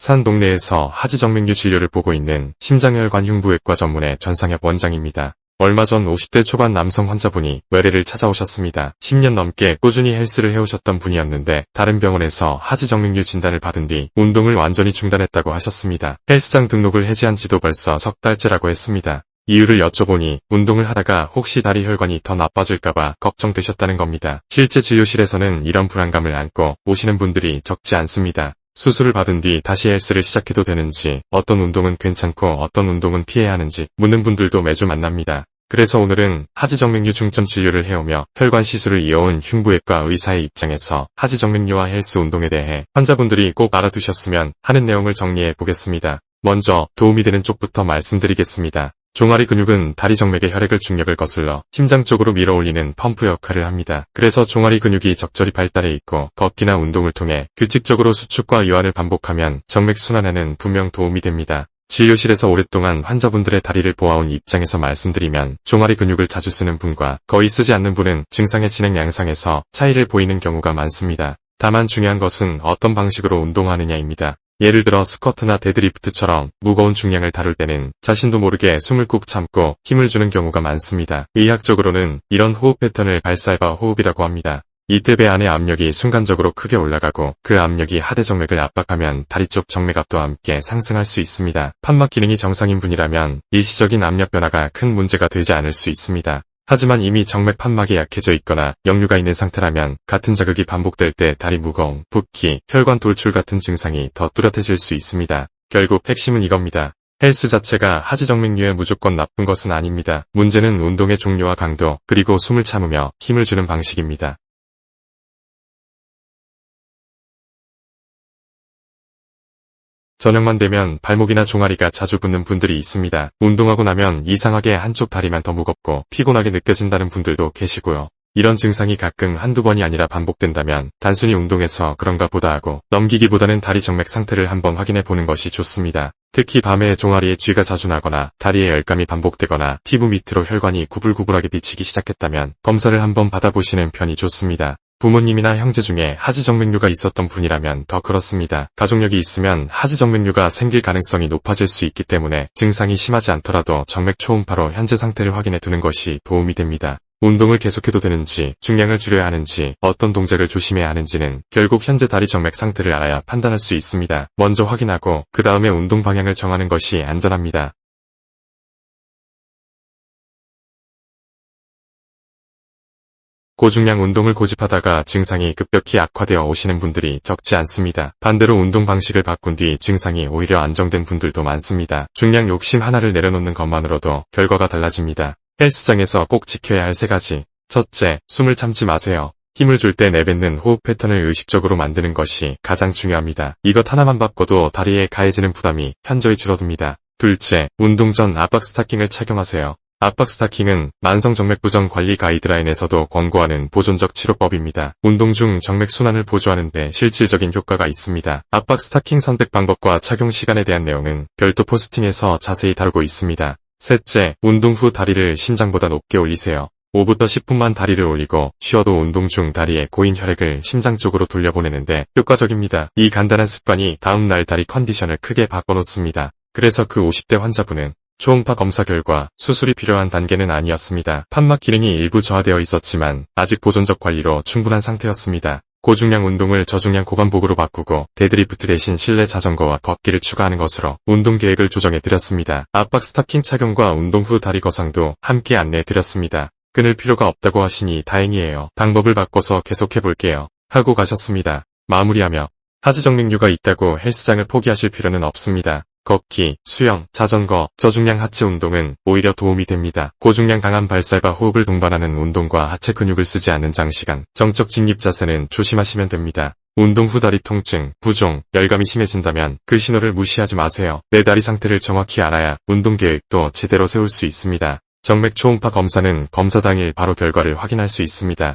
산 동네에서 하지정맥류 진료를 보고 있는 심장혈관 흉부외과 전문의 전상엽 원장입니다. 얼마 전 50대 초반 남성 환자분이 외래를 찾아오셨습니다. 10년 넘게 꾸준히 헬스를 해오셨던 분이었는데 다른 병원에서 하지정맥류 진단을 받은 뒤 운동을 완전히 중단했다고 하셨습니다. 헬스장 등록을 해지한 지도 벌써 석 달째라고 했습니다. 이유를 여쭤보니 운동을 하다가 혹시 다리 혈관이 더 나빠질까봐 걱정되셨다는 겁니다. 실제 진료실에서는 이런 불안감을 안고 오시는 분들이 적지 않습니다. 수술을 받은 뒤 다시 헬스를 시작해도 되는지, 어떤 운동은 괜찮고 어떤 운동은 피해야 하는지 묻는 분들도 매주 만납니다. 그래서 오늘은 하지정맥류 중점 진료를 해오며 혈관 시술을 이어온 흉부외과 의사의 입장에서 하지정맥류와 헬스 운동에 대해 환자분들이 꼭 알아두셨으면 하는 내용을 정리해 보겠습니다. 먼저 도움이 되는 쪽부터 말씀드리겠습니다. 종아리 근육은 다리 정맥의 혈액을 중력을 거슬러 심장 쪽으로 밀어올리는 펌프 역할을 합니다. 그래서 종아리 근육이 적절히 발달해 있고 걷기나 운동을 통해 규칙적으로 수축과 이완을 반복하면 정맥 순환에는 분명 도움이 됩니다. 진료실에서 오랫동안 환자분들의 다리를 보아온 입장에서 말씀드리면 종아리 근육을 자주 쓰는 분과 거의 쓰지 않는 분은 증상의 진행 양상에서 차이를 보이는 경우가 많습니다. 다만 중요한 것은 어떤 방식으로 운동하느냐입니다. 예를 들어 스쿼트나 데드리프트처럼 무거운 중량을 다룰 때는 자신도 모르게 숨을 꾹 참고 힘을 주는 경우가 많습니다. 의학적으로는 이런 호흡 패턴을 발살바 호흡이라고 합니다. 이때 배 안의 압력이 순간적으로 크게 올라가고 그 압력이 하대정맥을 압박하면 다리 쪽 정맥압도 함께 상승할 수 있습니다. 판막 기능이 정상인 분이라면 일시적인 압력 변화가 큰 문제가 되지 않을 수 있습니다. 하지만 이미 정맥 판막이 약해져 있거나 역류가 있는 상태라면 같은 자극이 반복될 때 다리 무거움, 붓기, 혈관 돌출 같은 증상이 더 뚜렷해질 수 있습니다. 결국 핵심은 이겁니다. 헬스 자체가 하지정맥류에 무조건 나쁜 것은 아닙니다. 문제는 운동의 종류와 강도, 그리고 숨을 참으며 힘을 주는 방식입니다. 저녁만 되면 발목이나 종아리가 자주 붓는 분들이 있습니다. 운동하고 나면 이상하게 한쪽 다리만 더 무겁고 피곤하게 느껴진다는 분들도 계시고요. 이런 증상이 가끔 한두 번이 아니라 반복된다면 단순히 운동해서 그런가 보다 하고 넘기기보다는 다리 정맥 상태를 한번 확인해 보는 것이 좋습니다. 특히 밤에 종아리에 쥐가 자주 나거나 다리에 열감이 반복되거나 피부 밑으로 혈관이 구불구불하게 비치기 시작했다면 검사를 한번 받아보시는 편이 좋습니다. 부모님이나 형제 중에 하지정맥류가 있었던 분이라면 더 그렇습니다. 가족력이 있으면 하지정맥류가 생길 가능성이 높아질 수 있기 때문에 증상이 심하지 않더라도 정맥 초음파로 현재 상태를 확인해 두는 것이 도움이 됩니다. 운동을 계속해도 되는지, 중량을 줄여야 하는지, 어떤 동작을 조심해야 하는지는 결국 현재 다리 정맥 상태를 알아야 판단할 수 있습니다. 먼저 확인하고 그 다음에 운동 방향을 정하는 것이 안전합니다. 고중량 운동을 고집하다가 증상이 급격히 악화되어 오시는 분들이 적지 않습니다. 반대로 운동 방식을 바꾼 뒤 증상이 오히려 안정된 분들도 많습니다. 중량 욕심 하나를 내려놓는 것만으로도 결과가 달라집니다. 헬스장에서 꼭 지켜야 할 3가지. 첫째, 숨을 참지 마세요. 힘을 줄 때 내뱉는 호흡 패턴을 의식적으로 만드는 것이 가장 중요합니다. 이것 하나만 바꿔도 다리에 가해지는 부담이 현저히 줄어듭니다. 둘째, 운동 전 압박 스타킹을 착용하세요. 압박 스타킹은 만성 정맥 부정 관리 가이드라인에서도 권고하는 보존적 치료법입니다. 운동 중 정맥 순환을 보조하는 데 실질적인 효과가 있습니다. 압박 스타킹 선택 방법과 착용 시간에 대한 내용은 별도 포스팅에서 자세히 다루고 있습니다. 셋째, 운동 후 다리를 심장보다 높게 올리세요. 5부터 10분만 다리를 올리고 쉬어도 운동 중 다리에 고인 혈액을 심장 쪽으로 돌려보내는데 효과적입니다. 이 간단한 습관이 다음날 다리 컨디션을 크게 바꿔놓습니다. 그래서 그 50대 환자분은 초음파 검사 결과 수술이 필요한 단계는 아니었습니다. 판막 기능이 일부 저하되어 있었지만 아직 보존적 관리로 충분한 상태였습니다. 고중량 운동을 저중량 고반복으로 바꾸고 데드리프트 대신 실내 자전거와 걷기를 추가하는 것으로 운동 계획을 조정해 드렸습니다. 압박 스타킹 착용과 운동 후 다리 거상도 함께 안내해 드렸습니다. 끊을 필요가 없다고 하시니 다행이에요. 방법을 바꿔서 계속해 볼게요. 하고 가셨습니다. 마무리하며 하지정맥류가 있다고 헬스장을 포기하실 필요는 없습니다. 걷기, 수영, 자전거, 저중량 하체 운동은 오히려 도움이 됩니다. 고중량 강한 발살과 호흡을 동반하는 운동과 하체 근육을 쓰지 않는 장시간, 정적 직립 자세는 조심하시면 됩니다. 운동 후 다리 통증, 부종, 열감이 심해진다면 그 신호를 무시하지 마세요. 내 다리 상태를 정확히 알아야 운동 계획도 제대로 세울 수 있습니다. 정맥 초음파 검사는 검사 당일 바로 결과를 확인할 수 있습니다.